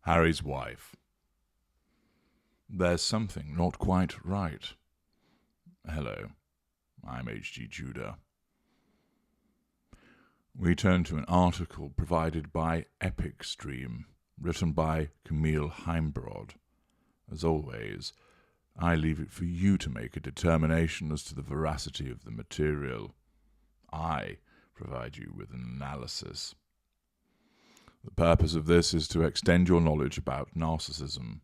Harry's wife. There's something not quite right. Hello, I'm H.G. Tudor. We turn to an article provided by Epic Stream, written by Camille Heimbrod. As always, I leave it for you to make a determination as to the veracity of the material. I provide you with an analysis. The purpose of this is to extend your knowledge about narcissism,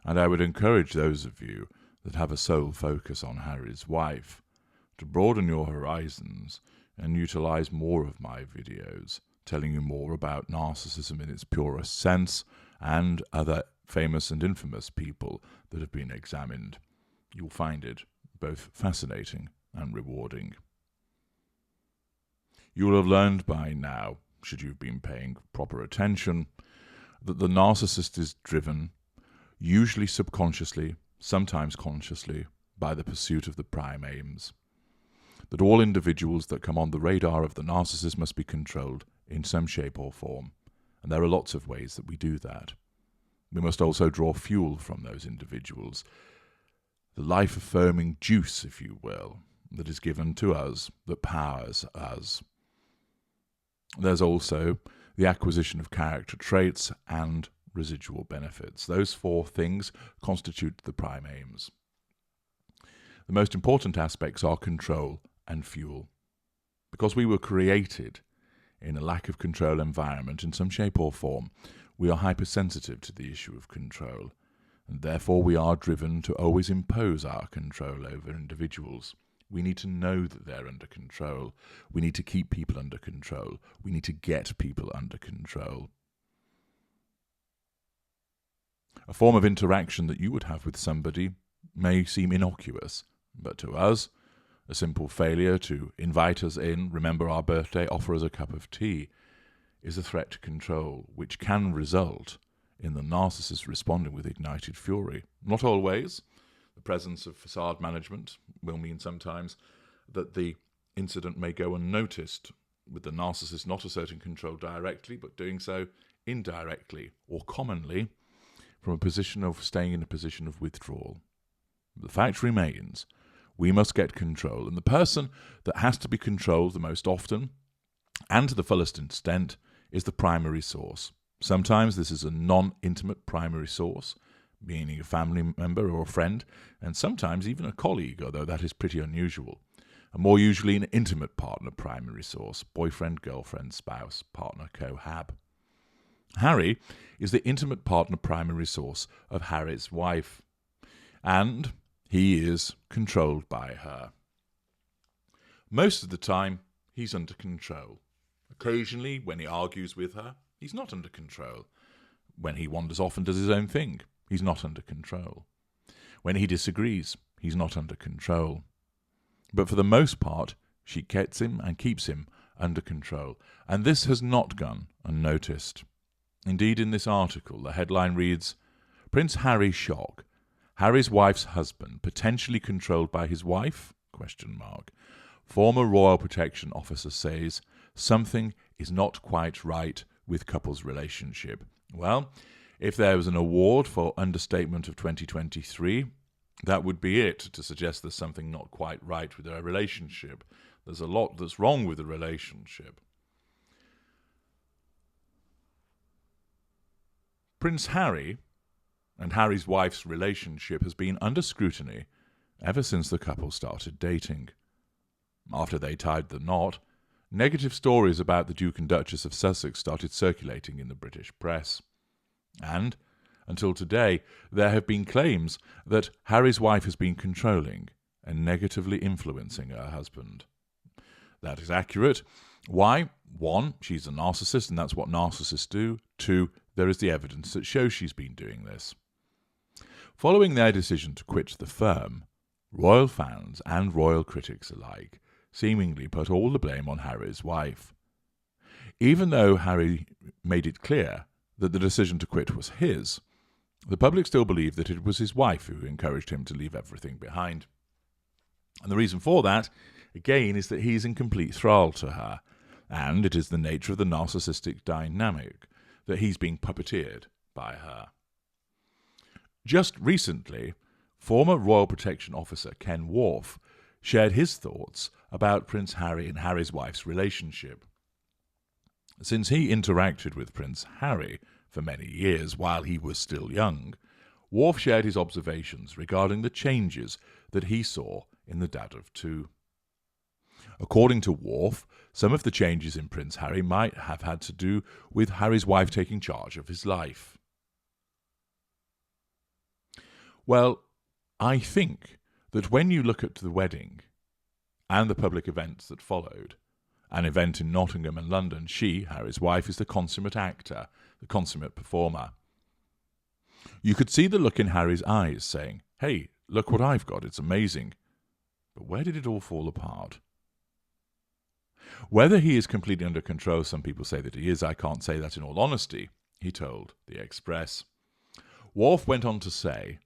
and I would encourage those of you that have a sole focus on Harry's wife to broaden your horizons and utilize more of my videos, telling you more about narcissism in its purest sense and other famous and infamous people that have been examined. You'll find it both fascinating and rewarding. You will have learned by now, should you have been paying proper attention, that the narcissist is driven, usually subconsciously, sometimes consciously, by the pursuit of the prime aims. That all individuals that come on the radar of the narcissist must be controlled in some shape or form, and there are lots of ways that we do that. We must also draw fuel from those individuals, the life-affirming juice, if you will, that is given to us, that powers us. There's also the acquisition of character traits and residual benefits. Those four things constitute the prime aims. The most important aspects are control and fuel. Because we were created in a lack of control environment in some shape or form, we are hypersensitive to the issue of control, and therefore we are driven to always impose our control over individuals. We need to know that they're under control. We need to keep people under control. We need to get people under control. A form of interaction that you would have with somebody may seem innocuous, but to us, a simple failure to invite us in, remember our birthday, offer us a cup of tea, is a threat to control, which can result in the narcissist responding with ignited fury. Not always. The presence of facade management will mean sometimes that the incident may go unnoticed, with the narcissist not asserting control directly, but doing so indirectly or commonly from a position of staying in a position of withdrawal. The fact remains, we must get control, and the person that has to be controlled the most often and to the fullest extent is the primary source. Sometimes this is a non-intimate primary source, meaning a family member or a friend, and sometimes even a colleague, although that is pretty unusual. And more usually an intimate partner primary source, boyfriend, girlfriend, spouse, partner, cohab. Harry is the intimate partner primary source of Harry's wife, and he is controlled by her. Most of the time, he's under control. Occasionally, when he argues with her, he's not under control. When he wanders off and does his own thing, he's not under control. When he disagrees, he's not under control. But for the most part, she gets him and keeps him under control. And this has not gone unnoticed. Indeed, in this article, the headline reads, Prince Harry shock. Harry's wife's husband potentially controlled by his wife? ? Former royal protection officer says something is not quite right with couple's relationship. Well, if there was an award for understatement of 2023, that would be it, to suggest there's something not quite right with their relationship. There's a lot that's wrong with the relationship. Prince Harry and Harry's wife's relationship has been under scrutiny ever since the couple started dating. After they tied the knot, negative stories about the Duke and Duchess of Sussex started circulating in the British press. And, until today, there have been claims that Harry's wife has been controlling and negatively influencing her husband. That is accurate. Why? 1, she's a narcissist, and that's what narcissists do. 2, there is the evidence that shows she's been doing this. Following their decision to quit the firm, royal fans and royal critics alike seemingly put all the blame on Harry's wife. Even though Harry made it clear that the decision to quit was his, the public still believed that it was his wife who encouraged him to leave everything behind. And the reason for that, again, is that he is in complete thrall to her, and it is the nature of the narcissistic dynamic that he's being puppeteered by her. Just recently, former Royal Protection Officer Ken Worf shared his thoughts about Prince Harry and Harry's wife's relationship. Since he interacted with Prince Harry for many years while he was still young, Worf shared his observations regarding the changes that he saw in the dad of two. According to Worf, some of the changes in Prince Harry might have had to do with Harry's wife taking charge of his life. Well, I think that when you look at the wedding and the public events that followed, an event in Nottingham and London, she, Harry's wife, is the consummate actor, the consummate performer. You could see the look in Harry's eyes saying, "Hey, look what I've got, it's amazing." But where did it all fall apart? Whether he is completely under control, some people say that he is, I can't say that in all honesty, he told The Express. Worf went on to say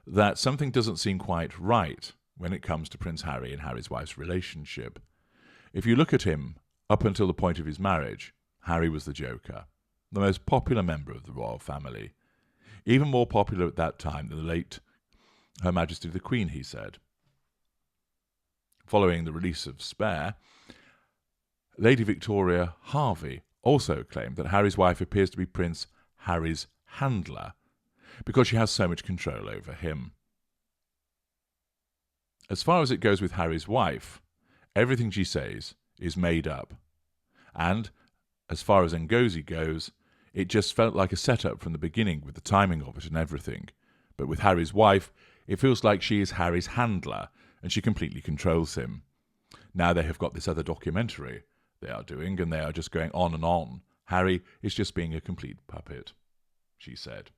that something doesn't seem quite right when it comes to Prince Harry and Harry's wife's relationship. If you look at him, up until the point of his marriage, Harry was the Joker, the most popular member of the royal family. Even more popular at that time than the late Her Majesty the Queen, he said. Following the release of Spare, Lady Victoria Harvey also claimed that Harry's wife appears to be Prince Harry's handler because she has so much control over him. As far as it goes with Harry's wife, everything she says is made up. And, as far as Ngozi goes, it just felt like a setup from the beginning with the timing of it and everything. But with Harry's wife, it feels like she is Harry's handler and she completely controls him. Now they have got this other documentary they are doing and they are just going on and on. Harry is just being a complete puppet, she said.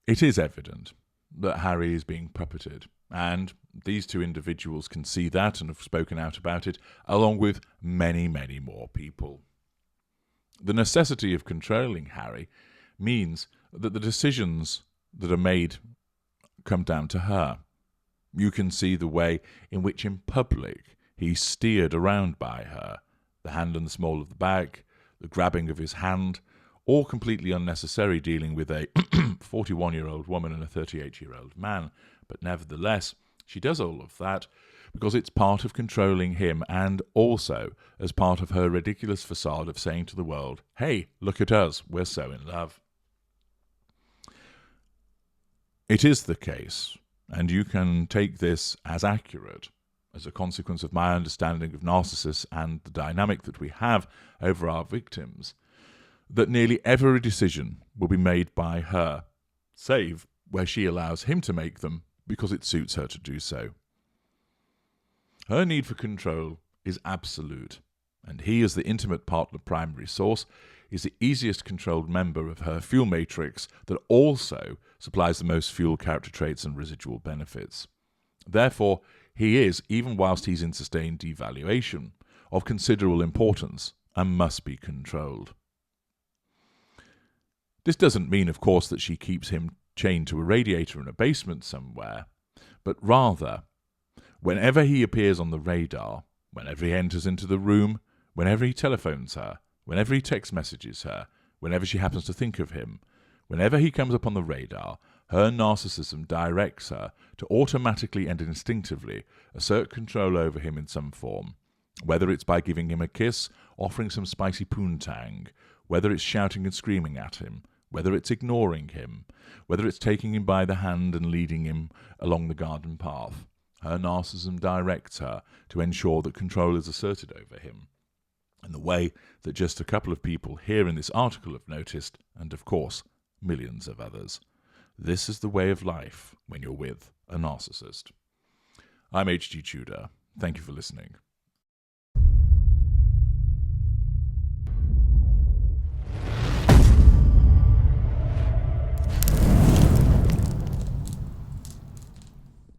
It is evident that Harry is being puppeted, and these two individuals can see that and have spoken out about it, along with many, many more people. The necessity of controlling Harry means that the decisions that are made come down to her. You can see the way in which in public he's steered around by her, the hand on the small of the back, the grabbing of his hand, all completely unnecessary, dealing with a 41-year-old woman and a 38-year-old man. But nevertheless, she does all of that because it's part of controlling him and also as part of her ridiculous facade of saying to the world, "Hey, look at us, we're so in love." It is the case, and you can take this as accurate, as a consequence of my understanding of narcissists and the dynamic that we have over our victims, that nearly every decision will be made by her, save where she allows him to make them because it suits her to do so. Her need for control is absolute, and he, as the intimate partner primary source, is the easiest controlled member of her fuel matrix that also supplies the most fuel character traits and residual benefits. Therefore, he is, even whilst he's in sustained devaluation, of considerable importance and must be controlled. This doesn't mean, of course, that she keeps him chained to a radiator in a basement somewhere, but rather, whenever he appears on the radar, whenever he enters into the room, whenever he telephones her, whenever he text messages her, whenever she happens to think of him, whenever he comes up on the radar, her narcissism directs her to automatically and instinctively assert control over him in some form, whether it's by giving him a kiss, offering some spicy poontang, whether it's shouting and screaming at him, whether it's ignoring him, whether it's taking him by the hand and leading him along the garden path. Her narcissism directs her to ensure that control is asserted over him, in the way that just a couple of people here in this article have noticed, and of course, millions of others. This is the way of life when you're with a narcissist. I'm H.G. Tudor. Thank you for listening.